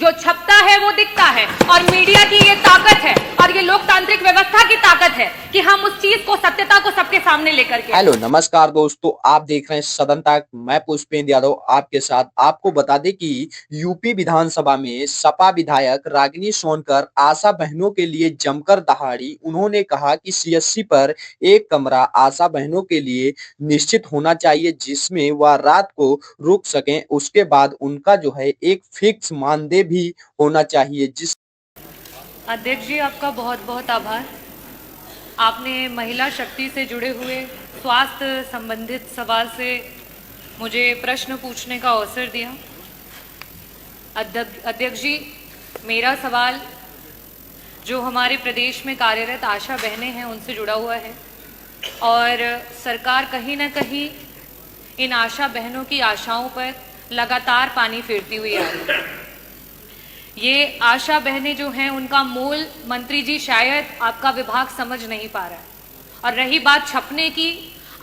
जो छपता है वो दिखता है, और मीडिया की ये ताकत है और ये लोकतांत्रिक व्यवस्था की ताकत है कि हम उस चीज को, सत्यता को सबके सामने लेकर के। हेलो नमस्कार दोस्तों, आप देख रहे हैं सदन तक। मैं पुष्पेंद्र यादव आपके साथ। आपको बता दें कि यूपी विधानसभा में सपा विधायक रागिनी सोनकर आशा बहनों के लिए जमकर दहाड़ी। उन्होंने कहा कि सीएससी पर एक कमरा आशा बहनों के लिए निश्चित होना चाहिए, जिसमें वह रात को रुक सकें। उसके बाद उनका जो है एक फिक्स मानदेय भी होना चाहिए। जिस अध्यक्ष जी, आपका बहुत बहुत आभार। आपने महिला शक्ति से जुड़े हुए स्वास्थ्य संबंधित सवाल से मुझे प्रश्न पूछने का अवसर दिया। अध्यक्ष जी, मेरा सवाल जो हमारे प्रदेश में कार्यरत आशा बहनें हैं उनसे जुड़ा हुआ है, और सरकार कहीं ना कहीं इन आशा बहनों की आशाओं पर लगातार पानी फेरती हुई आ रही है। ये आशा बहनें जो हैं उनका मूल मंत्री जी शायद आपका विभाग समझ नहीं पा रहा है। और रही बात छपने की,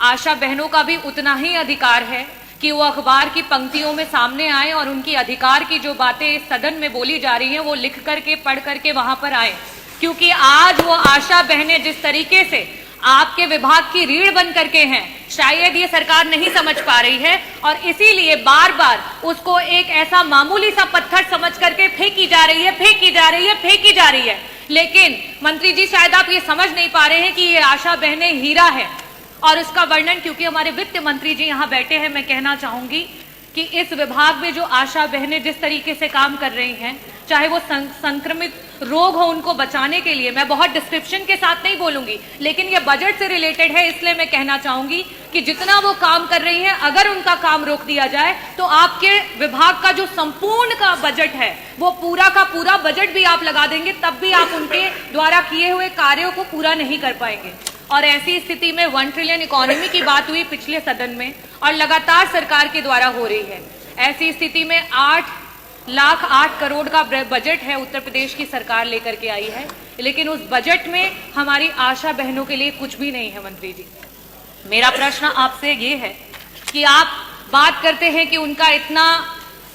आशा बहनों का भी उतना ही अधिकार है कि वो अखबार की पंक्तियों में सामने आए और उनकी अधिकार की जो बातें इस सदन में बोली जा रही हैं वो लिख करके, पढ़ करके वहां पर आए। क्योंकि आज वो आशा बहनें जिस तरीके से आपके विभाग की रीढ़ बन करके हैं, शायद ये सरकार नहीं समझ पा रही है, और इसीलिए बार बार उसको एक ऐसा मामूली सा पत्थर समझ करके फेंकी जा रही है, फेंकी जा रही है, फेंकी जा रही है। लेकिन मंत्री जी, शायद आप ये समझ नहीं पा रहे हैं कि ये आशा बहनें हीरा है। और उसका वर्णन, क्योंकि हमारे वित्त मंत्री जी यहाँ बैठे हैं, मैं कहना चाहूंगी कि इस विभाग में जो आशा बहनें जिस तरीके से काम कर रही हैं, चाहे वो संक्रमित रोग हो उनको बचाने के लिए, मैं बहुत डिस्क्रिप्शन के साथ नहीं बोलूंगी, लेकिन ये बजट से रिलेटेड है, इसलिए मैं कहना चाहूंगी कि जितना वो काम कर रही हैं, अगर उनका काम रोक दिया जाए तो आपके विभाग का जो संपूर्ण का बजट है वो पूरा का पूरा बजट भी आप लगा देंगे, तब भी आप उनके द्वारा किए हुए कार्यों को पूरा नहीं कर पाएंगे। और ऐसी स्थिति में 1 ट्रिलियन इकोनॉमी की बात हुई पिछले सदन में, और लगातार सरकार के द्वारा हो रही है। ऐसी स्थिति में 8 करोड़ का बजट है उत्तर प्रदेश की सरकार लेकर के आई है, लेकिन उस बजट में हमारी आशा बहनों के लिए कुछ भी नहीं है। मंत्री जी, मेरा प्रश्न आपसे ये है कि आप बात करते हैं कि उनका इतना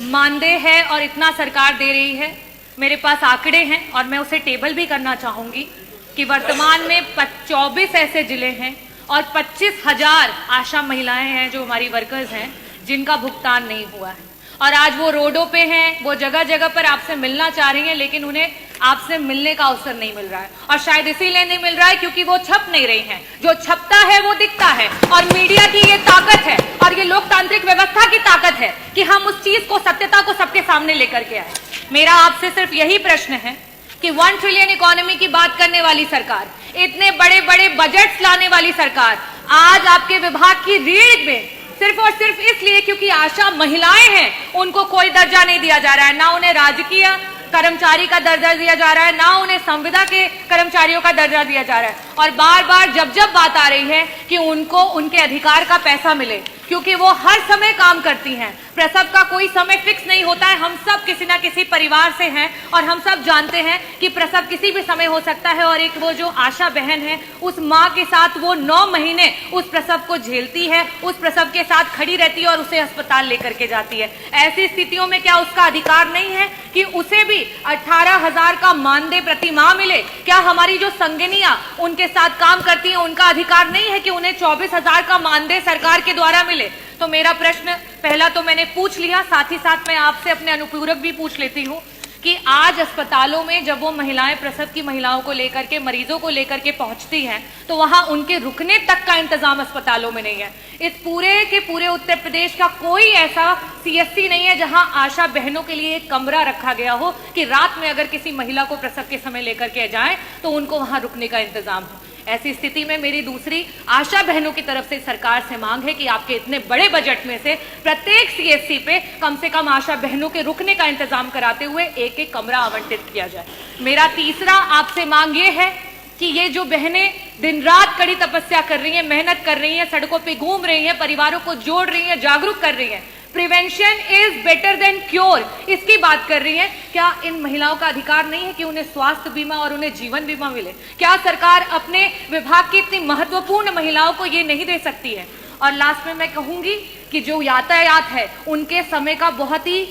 मानदेय है और इतना सरकार दे रही है। मेरे पास आंकड़े हैं और मैं उसे टेबल भी करना चाहूंगी कि वर्तमान में 24 ऐसे जिले हैं और 25,000 आशा महिलाएं हैं जो हमारी वर्कर्स हैं, जिनका भुगतान नहीं हुआ है। और आज वो रोडों पे हैं, वो जगह जगह पर आपसे मिलना चाह रही हैं, लेकिन उन्हें आपसे मिलने का अवसर नहीं मिल रहा है। और शायद इसीलिए नहीं मिल रहा है क्योंकि वो छप नहीं रही हैं। जो छपता है वो दिखता है, और मीडिया की ये ताकत है और ये लोकतांत्रिक व्यवस्था की ताकत है कि हम उस चीज को, सत्यता को सबके सामने लेकर के आए। मेरा आपसे सिर्फ यही प्रश्न है कि 1 ट्रिलियन इकोनॉमी की बात करने वाली सरकार, इतने बड़े बड़े बजट्स लाने वाली सरकार, आज आपके विभाग की रीढ़ में सिर्फ और सिर्फ इसलिए क्योंकि आशा महिलाएं हैं, उनको कोई दर्जा नहीं दिया जा रहा है। ना उन्हें राजकीय कर्मचारी का दर्जा दिया जा रहा है, ना उन्हें संविदा के कर्मचारियों का दर्जा दिया जा रहा है। और बार बार जब बात आ रही है कि उनको उनके अधिकार का पैसा मिले, क्योंकि वो हर समय काम करती हैं। प्रसव का कोई समय फिक्स नहीं होता है। हम सब किसी ना किसी परिवार से हैं और हम सब जानते हैं कि प्रसव किसी भी समय हो सकता है। और एक वो जो आशा बहन है, उस माँ के साथ वो 9 महीने उस प्रसव को झेलती है, उस प्रसव के साथ खड़ी रहती है और उसे अस्पताल लेकर के जाती है। ऐसी स्थितियों में क्या उसका अधिकार नहीं है कि उसे भी 18,000 का मानदेय प्रति माह मिले? क्या हमारी जो संगिनियां उनके साथ काम करती हैं, उनका अधिकार नहीं है कि उन्हें 24,000 का मानदेय सरकार के द्वारा मिले? तो मेरा प्रश्न पहला तो मैंने पूछ लिया, साथ ही साथ मैं आपसे अपने अनुपूरक भी पूछ लेती हूँ कि आज अस्पतालों में जब वो महिलाएं प्रसव की महिलाओं को लेकर के, मरीजों को लेकर के पहुंचती हैं, तो वहां उनके रुकने तक का इंतजाम अस्पतालों में नहीं है। इस पूरे के पूरे उत्तर प्रदेश का कोई ऐसा सीएससी नहीं है जहां आशा बहनों के लिए एक कमरा रखा गया हो कि रात में अगर किसी महिला को प्रसव के समय लेकर के जाए तो उनको वहां रुकने का इंतजाम हो। ऐसी स्थिति में मेरी दूसरी आशा बहनों की तरफ से सरकार से मांग है कि आपके इतने बड़े बजट में से प्रत्येक सीएससी पे कम से कम आशा बहनों के रुकने का इंतजाम कराते हुए एक कमरा आवंटित किया जाए। मेरा तीसरा आपसे मांग ये है कि ये जो बहनें दिन रात कड़ी तपस्या कर रही हैं, मेहनत कर रही हैं, सड़कों पे घूम रही हैं, परिवारों को जोड़ रही हैं, जागरूक कर रही हैं, prevention is better than cure, इसकी बात कर रही हैं, क्या इन महिलाओं का अधिकार नहीं है कि उन्हें स्वास्थ्य बीमा और उन्हें जीवन बीमा मिले? क्या सरकार अपने विभाग की इतनी महत्वपूर्ण महिलाओं को ये नहीं दे सकती है? और लास्ट में मैं कहूंगी कि जो यातायात है उनके समय का बहुत ही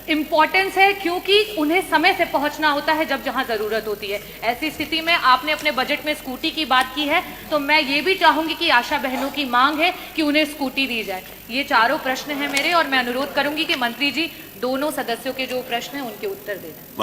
इम्पोर्टेंस है क्योंकि उन्हें समय से पहुंचना होता है जब जहां जरूरत होती है। ऐसी स्थिति में आपने अपने बजट में स्कूटी की बात की है, तो मैं ये भी चाहूंगी कि आशा बहनों की मांग है कि उन्हें स्कूटी दी जाए। ये चारों प्रश्न हैं मेरे, और मैं अनुरोध करूंगी कि मंत्री जी दोनों सदस्यों के जो प्रश्न हैं उनके उत्तर दें।